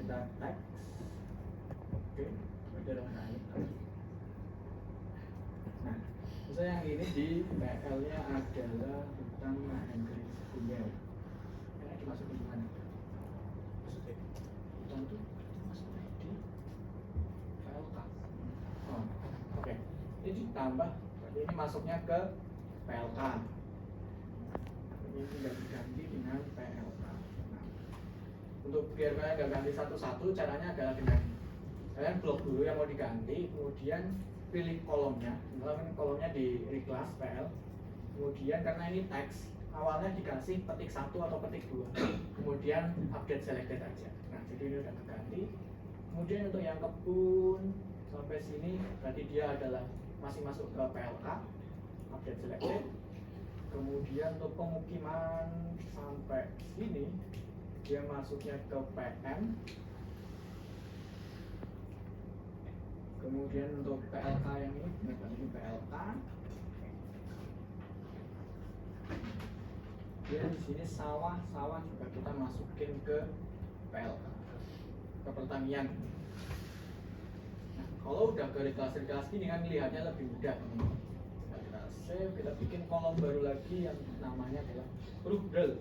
kita teks. Oke, berarti adalah naik. Nah, misalnya yang ini di PL-nya adalah hutang Hendrik Sekunder. Ini dimasukin di mana? Maksudnya Hutang itu masuknya di PLK. Oh, oke. Ini ditambah, berarti ini masuknya ke PLK. Ini tinggal diganti dengan PLK. Nah, untuk biar kalian nggak ganti satu-satu, caranya adalah dengan kalian blok dulu yang mau diganti, kemudian pilih kolomnya. Misalnya kolomnya di reclass PL, kemudian karena ini teks, awalnya dikasih petik 1 atau petik 2, kemudian update selected aja. Nah, jadi ini udah terganti. Kemudian untuk yang kebun sampai sini, berarti dia adalah masih masuk ke PLK, update selected. Kemudian untuk pemukiman sampai sini, dia masuknya ke PM. Kemudian untuk PLK yang ini PLK. Dan di sini sawah juga kita masukin ke PLK, ke pertanian. Nah, kalau udah ke reclass gini kan lihatnya lebih mudah. Nah, kita save, kita bikin kolom baru lagi yang namanya adalah RURL.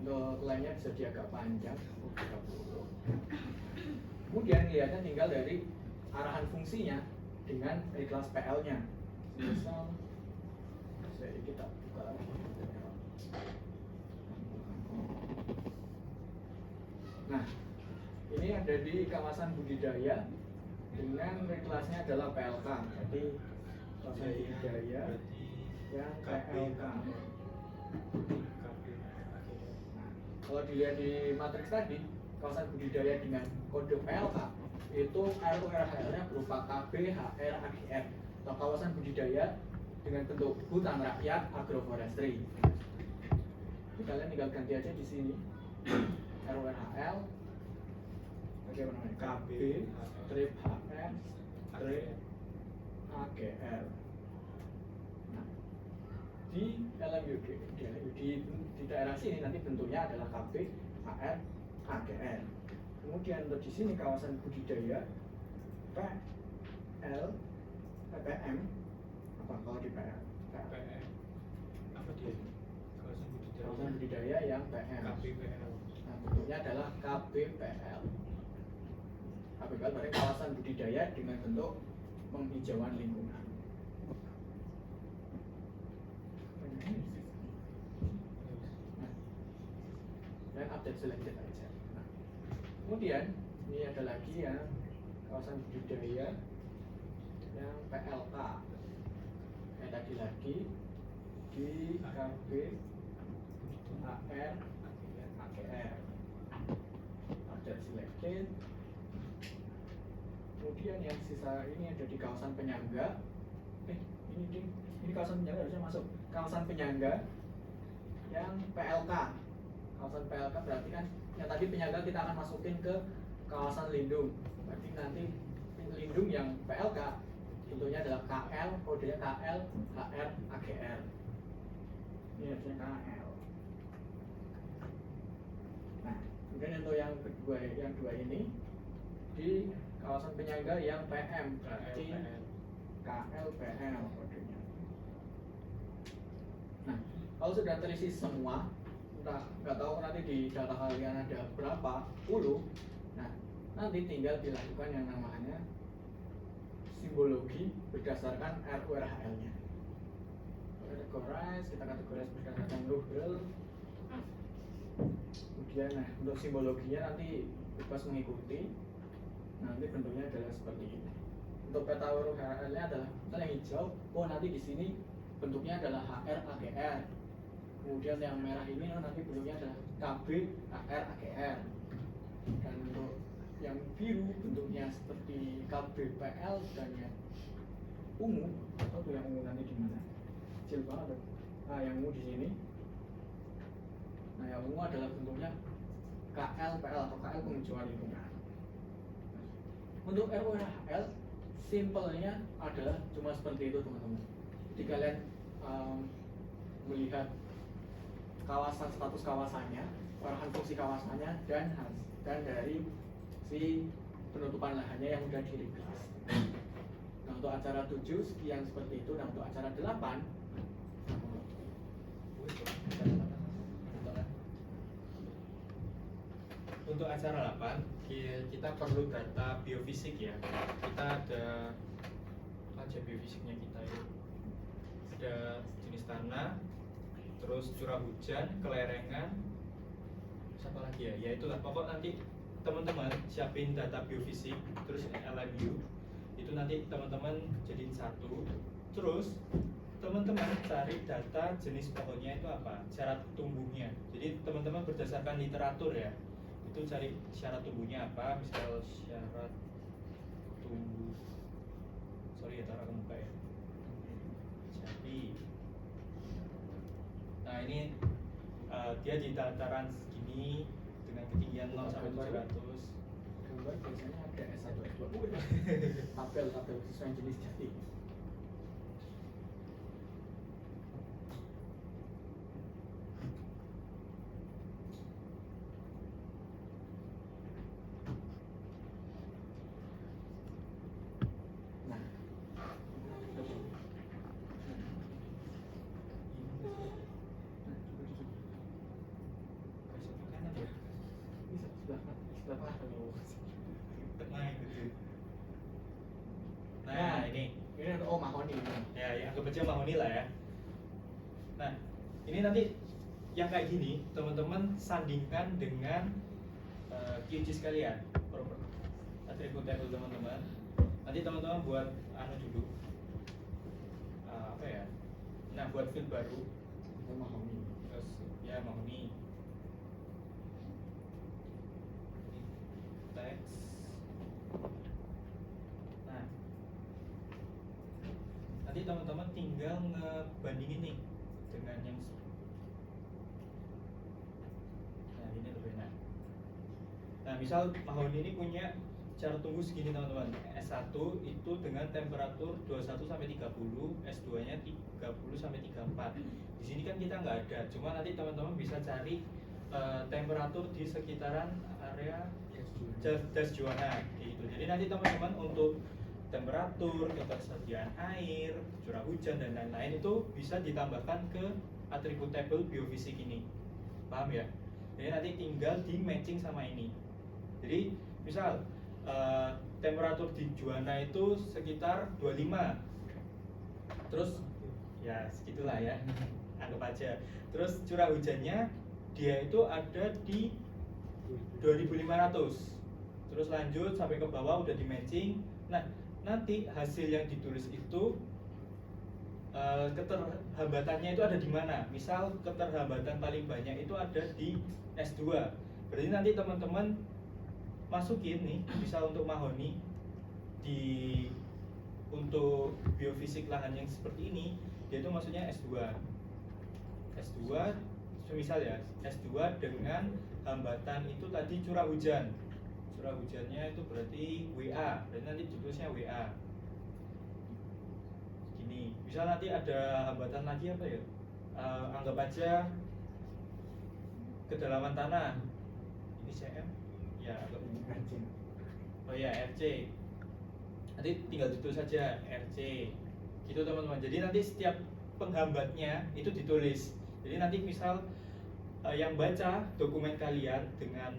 Untuk lainnya bisa di agak panjang, 30. Kemudian lihatnya tinggal dari arahan fungsinya dengan reclass PL-nya. Misal kita buka lagi. Nah, ini ada di kawasan budidaya dengan reclassnya adalah PLK. Jadi kawasan budidaya yang PLK. Nah, kalau dilihat di matriks tadi, kawasan budidaya dengan kode PLK itu RURHL-nya berupa KB, HR, AGR atau kawasan budidaya dengan bentuk hutan rakyat agroforestry. Jadi kalian tinggal ganti aja di sini RURHL, bagaimana namanya? KB, strip HR, strip AGR. Nah, di LMUD, di daerah sini nanti bentuknya adalah KB, HR, AGR. Kemudian untuk di sini kawasan budidaya PL, PPM, apa kalau di PL? PM apa dia? Kawasan budidaya yang PM. KBPL. Nah, bentuknya adalah KBPL. KBPL berarti kawasan budidaya dengan bentuk penghijauan lingkungan. Nah, dan update selected aja. Nah, kemudian ini ada lagi ya kawasan budidaya yang PLK. Kayak tadi lagi di KB, AR, AGR. Update selected. Kemudian yang sisa ini ada di kawasan penyangga. Ini kawasan penyangga harusnya masuk. Kawasan penyangga yang PLK. Kawasan PLK berarti kan yang tadi penyangga kita akan masukin ke kawasan lindung. Berarti nanti lindung yang PLK bentuknya adalah KL, kodenya KL, HR, AGR. Ini harusnya KL. Nah, kemudian untuk yang kedua, yang dua ini di kawasan penyangga yang PM, berarti KLPL kodenya. Nah, kalau sudah terisi semua, entah nggak tahu nanti di data kalian ada berapa puluh. Nah, nanti tinggal dilakukan yang namanya simbologi berdasarkan RURHL-nya. Kita kategorize berdasarkan RURL. Kemudian nah, untuk simbologinya nanti bebas mengikuti. Nanti bentuknya adalah seperti ini. Untuk peta RURHL-nya adalah misalnya yang hijau, oh nanti di sini bentuknya adalah HR AGR. Kemudian yang merah ini nanti bentuknya adalah KB HR AGR. Dan untuk yang biru bentuknya seperti KBPL dan yang ungu, atau tuh yang ungu nanti di mana? Kecil banget. Nah, yang ungu di sini. Nah, yang ungu adalah bentuknya KLPL atau KL penghijauan lingkungan. Untuk RURHL, simpelnya adalah cuma seperti itu teman-teman. Jadi kalian melihat kawasan status kawasannya, pengolahan fungsi kawasannya dan dari si penutupan lahannya yang udah diregas. Nah untuk acara 7 sekian seperti itu. Nah untuk acara 8 Untuk acara 8 kita perlu data biofisik ya. Kita ada aja biofisiknya kita itu. Ada jenis tanah, terus curah hujan, kelerengan, apa lagi ya? Ya itulah pokok nanti teman-teman siapin data biofisik, terus LMU itu nanti teman-teman jadiin satu. Terus teman-teman cari data jenis pohonnya itu apa, syarat tumbuhnya. Jadi teman-teman berdasarkan literatur ya, itu cari syarat tumbuhnya apa, misal syarat tumbuh, sorry ya taruh ke muka ya, jadi nah ini dia di dataran segini dengan ketinggian 0 sampai 700. gambar biasanya ada S1, S2 tabel sesuai jenis jati. Nah ini oh mahoni ya, anggap aja mahoni lah ya. Nah ini nanti yang kayak gini teman-teman sandingkan dengan QG sekalian, atribut table teman-teman. Nanti teman-teman buat dulu apa ya, nah buat field baru mahoni, terus ya mahoni text. Nah nanti teman-teman tinggal ngebandingin nih dengan yang nah ini lebih enak. Nah misal mahoni ini punya cara tumbuh segini teman-teman. S1 itu dengan temperatur 21 sampai 30, S2 nya 30 sampai 34. Di sini kan kita nggak ada, cuma nanti teman-teman bisa cari temperatur di sekitaran area das Juana gitu. Jadi nanti teman-teman untuk temperatur, ketersediaan air, curah hujan dan lain-lain itu bisa ditambahkan ke atribut table biofisik ini. Paham ya? Jadi nanti tinggal di matching sama ini. Jadi misal temperatur di Juana itu sekitar 25. Terus ya segitulah ya. Anggap aja. Terus curah hujannya dia itu ada di 2500. Terus lanjut sampai ke bawah udah di matching. Nah, nanti hasil yang ditulis itu keterhambatannya itu ada di mana? Misal keterhambatan paling banyak itu ada di S2. Berarti nanti teman-teman masukin nih, misal untuk mahoni untuk biofisik lahan yang seperti ini, dia itu maksudnya S2. S2 semisal ya, S2 dengan hambatan itu tadi curah hujan. Curah hujannya itu berarti WA, berarti nanti ditulisnya WA. Gini, misal nanti ada hambatan lagi apa ya? Anggap aja kedalaman tanah. Ini CM, ya oh ya RC. Nanti tinggal ditulis saja RC. Gitu teman-teman. Jadi nanti setiap penghambatnya itu ditulis. Jadi nanti misal yang baca dokumen kalian dengan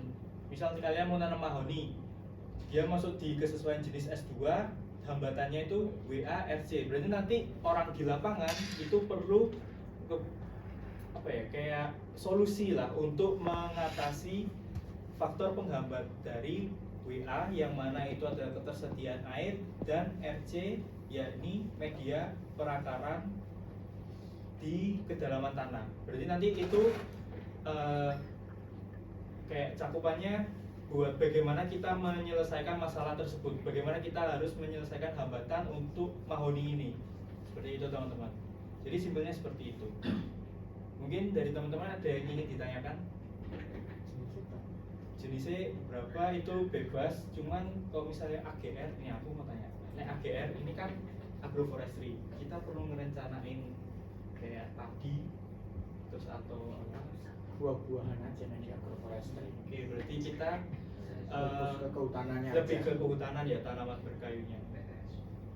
misal kalian mau nanam mahoni, dia masuk di kesesuaian jenis S2, hambatannya itu WA RC. Berarti nanti orang di lapangan itu perlu apa ya, kayak solusi lah untuk mengatasi faktor penghambat dari WA yang mana itu adalah ketersediaan air, dan RC yakni media perakaran di kedalaman tanah. Berarti nanti itu kayak cakupannya buat bagaimana kita menyelesaikan masalah tersebut, bagaimana kita harus menyelesaikan hambatan untuk mahoni ini. Seperti itu teman-teman. Jadi simpelnya seperti itu. Mungkin dari teman-teman ada yang ingin ditanyakan? Jenisnya berapa itu bebas, cuman kalau misalnya AGR, ini aku mau tanya. Nah AGR ini kan agroforestry, kita perlu ngerencanain kayak padi terus atau buah-buahan aja nanti agroforestry. Oke, berarti kita Fokus ke kehutanannya lebih aja. ke kehutanan ya, tanaman berkayunya.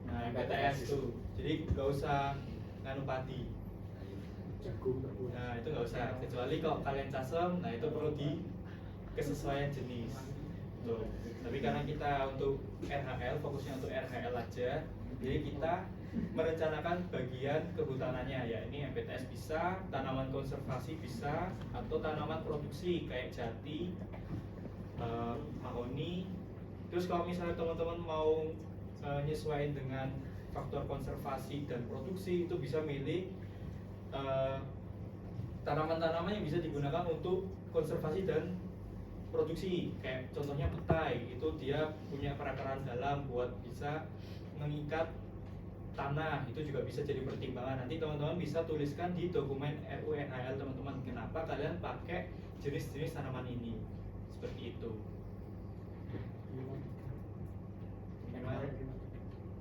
Nah, BTS BTS itu, jadi nggak usah nganu padi. Jagung terus. Nah, itu nggak usah, kecuali kalau kalian casem, nah itu perlu di kesesuaian jenis. Tuh. Tapi karena kita untuk RHL, fokusnya untuk RHL aja, jadi kita merencanakan bagian kehutanannya ya. Ini MPTS bisa, tanaman konservasi bisa, atau tanaman produksi kayak jati, mahoni. Terus kalau misalnya teman-teman mau nyesuaiin dengan faktor konservasi dan produksi, itu bisa milih tanaman-tanaman yang bisa digunakan untuk konservasi dan produksi. Kayak contohnya petai, itu dia punya perakaran dalam buat bisa mengikat tanah, itu juga bisa jadi pertimbangan. Nanti teman-teman bisa tuliskan di dokumen RUNHL teman-teman, kenapa kalian pakai jenis-jenis tanaman ini. Seperti itu.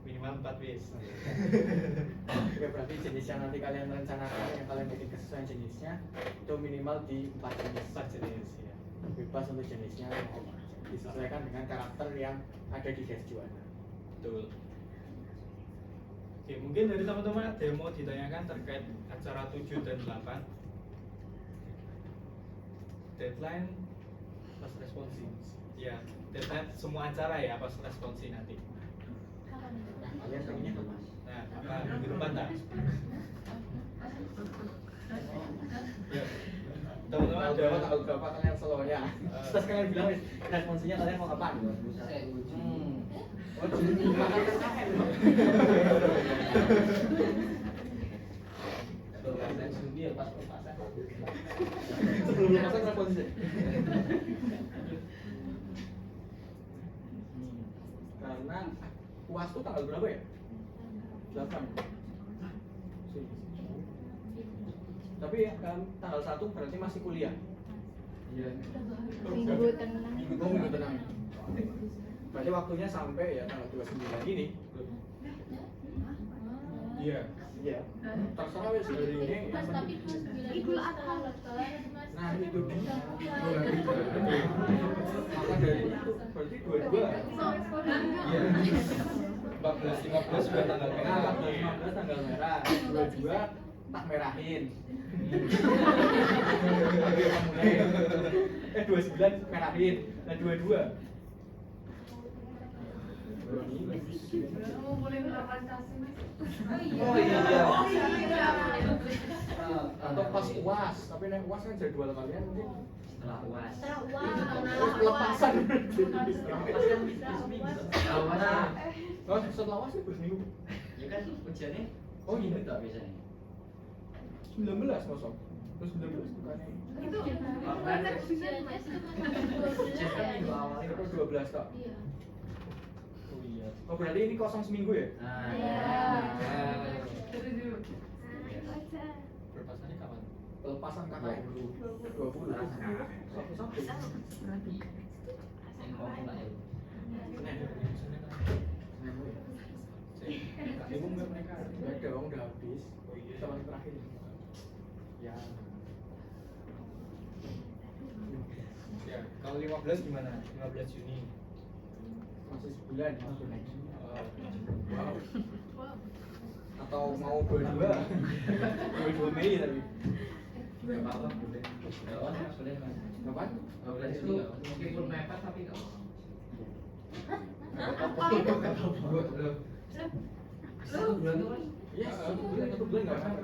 Minimal 4 wis. Oke, berarti jenis yang nanti kalian rencanakan, yang kalian bikin kesesuaian jenisnya itu minimal di 4 jenis. 4 jenis ya. Bebas untuk jenisnya, disesuaikan dengan karakter yang ada di gas juana. Betul. Oke, mungkin dari teman-teman ada yang mau ditanyakan terkait acara 7 dan 8. Deadline pas responsi. Ya, deadline semua acara ya pas responsi nanti. Kalian pengennya kapan? Nah, apa minggu depan tak? Ya. Teman-teman Tanggal ada berapa, tanggal berapa kalian solonya? Terus kalian bilang responsinya kalian mau kapan? Oh, Juni makan KKN. Juni ya pas lepasan. Sebelum lepasan responsi. Karena UAS tuh tanggal berapa ya? 8. Tapi kan tanggal 1 berarti masih kuliah. Iya. Minggu tenang. Minggu tenang. Berarti waktunya sampai ya tanggal 29 ini. Iya. Iya. Terserah wes dari ini. Mas, tapi 29 Idul Adha. Nah itu dia. Maka dari itu berarti 22. Iya. 14 15 sudah tanggal merah. 14 15 tanggal merah. 22 tak merahin. 29 merahin. Nah 22. Boleh berlapan kasih mas. Oh iya. Oh, Atau pas UAS, tapi nek UAS kan jadwal kalian mungkin Setelah UAS. Setelah terus pelepasan. Nah, Oh, setelah UAS itu seminggu. ya kan ujiannya Oh iya. itu biasanya. 19 kosong. Terus 19 bukannya. Itu Ujiannya sih Ujian kan minggu cuma awal itu. Terus 12 kok. Iya. Oh iya. Oh berarti ini kosong seminggu ya? Nah, Iya. Berpasannya kapan? Pelepasan KKN 20. Satu-satu. yang mau enggak ya? Bingung nggak mereka? Enggak dong, udah habis. Oh iya. Sama yang terakhir. Ya. Ya, kalau 15 gimana? 15 Juni. Masih sebulan masuk next. Wow. Atau mau 22? 22 Mei tapi. Enggak apa-apa, boleh. Enggak apa-apa, boleh Mas. Kapan? 12 Juni enggak apa-apa. Meskipun mepet tapi enggak apa-apa. Satu bulan tuh Mas. Iya, 1 bulan nggak apa-apa.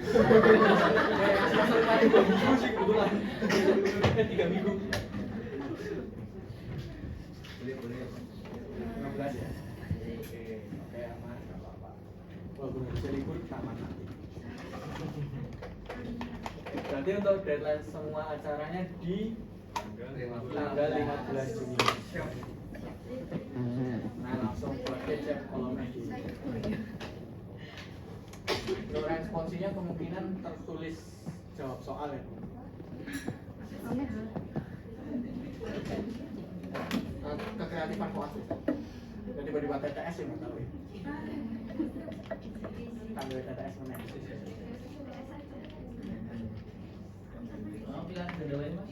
Masa kemarin 2 minggu sih kebetulan. 3 minggu. Boleh. 15 ya? Oke, aman, nggak apa-apa. Walaupun bisa libur, aman nanti. Berarti untuk deadline semua acaranya di tanggal 15 Juni. Nah, langsung buat cek kolomnya di. Untuk responsinya kemungkinan tertulis jawab soal ya. Kekreatifan koas ya. Jadi tiba-tiba TTS ya nggak tahu ya. Tampil TTS mana? Ono pilihan beda wae, Mas.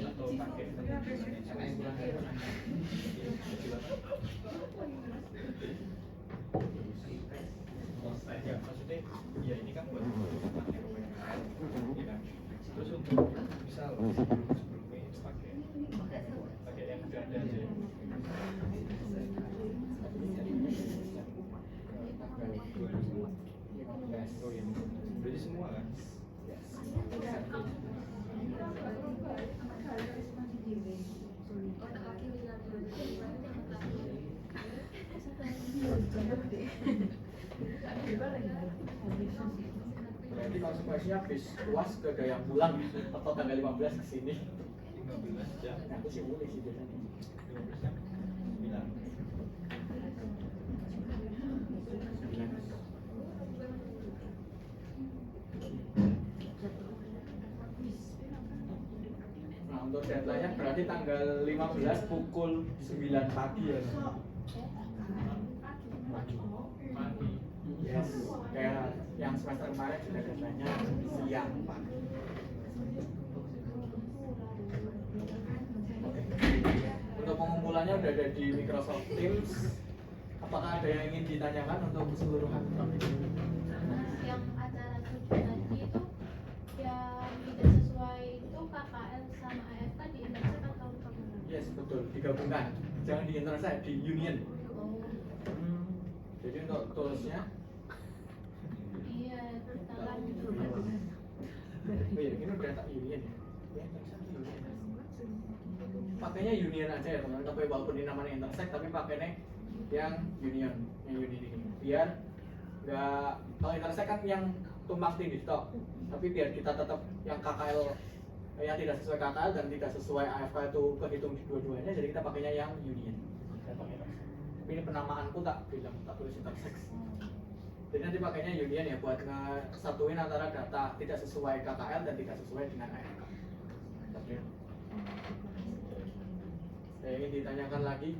Atau pakai ya, maksudnya ya ini kan buat pakai UMKM, ya kan? Terus untuk misal sebelumnya itu pakai yang udah ada aja. Oh iya, berarti semua kan? Berarti konsekuensinya bis luas ke gaya pulang atau tanggal 15 ke sini. 15 jam, Nah, aku sih mulai sih biasanya. 15 jam, 9. Nah, untuk deadline-nya berarti tanggal 15 pukul 9 pagi ya. Pagi. Yes, kayak yang semester kemarin sudah deadline-nya siang pagi. Oke. Untuk pengumpulannya udah ada di Microsoft Teams. Apakah ada yang ingin ditanyakan untuk keseluruhan topik ini? Yang acara 7 tadi itu yang tidak sesuai itu KKL sama AFK di intersek atau kemana? Yes, betul, digabungkan. Jangan di intersect, di union. Oh, Jadi untuk toolsnya, iya, kita kan oh iya, ini udah tak union ya. Ya, union. Pakainya union aja ya teman-teman, tapi walaupun ini namanya intersect, tapi pakainya yang union ini. Biar nggak, kalau intersect kan yang tumpang tindih tok, tapi biar kita tetap yang KKL yang tidak sesuai KKL dan tidak sesuai AFK itu kehitung dua-duanya, jadi kita pakainya yang union. Saya pakai intersect. Tapi ini penamaanku tak bilang, tak tulis intersect. Jadi nanti pakainya union ya buat ngesatuin antara data tidak sesuai KKL dan tidak sesuai dengan AFK. Oke. Saya ingin ditanyakan lagi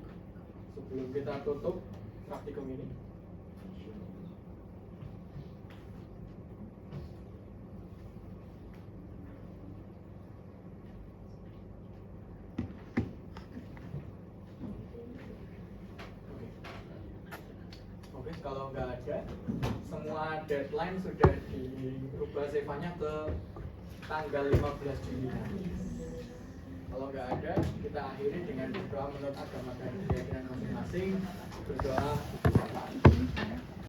sebelum kita tutup praktikum ini. Oke, kalau nggak ada, semua deadline sudah dirubah Zevanya ke tanggal 15 Juli nanti. Kalau nggak ada, kita akhiri dengan berdoa menurut agama dan keyakinan masing-masing. Berdoa.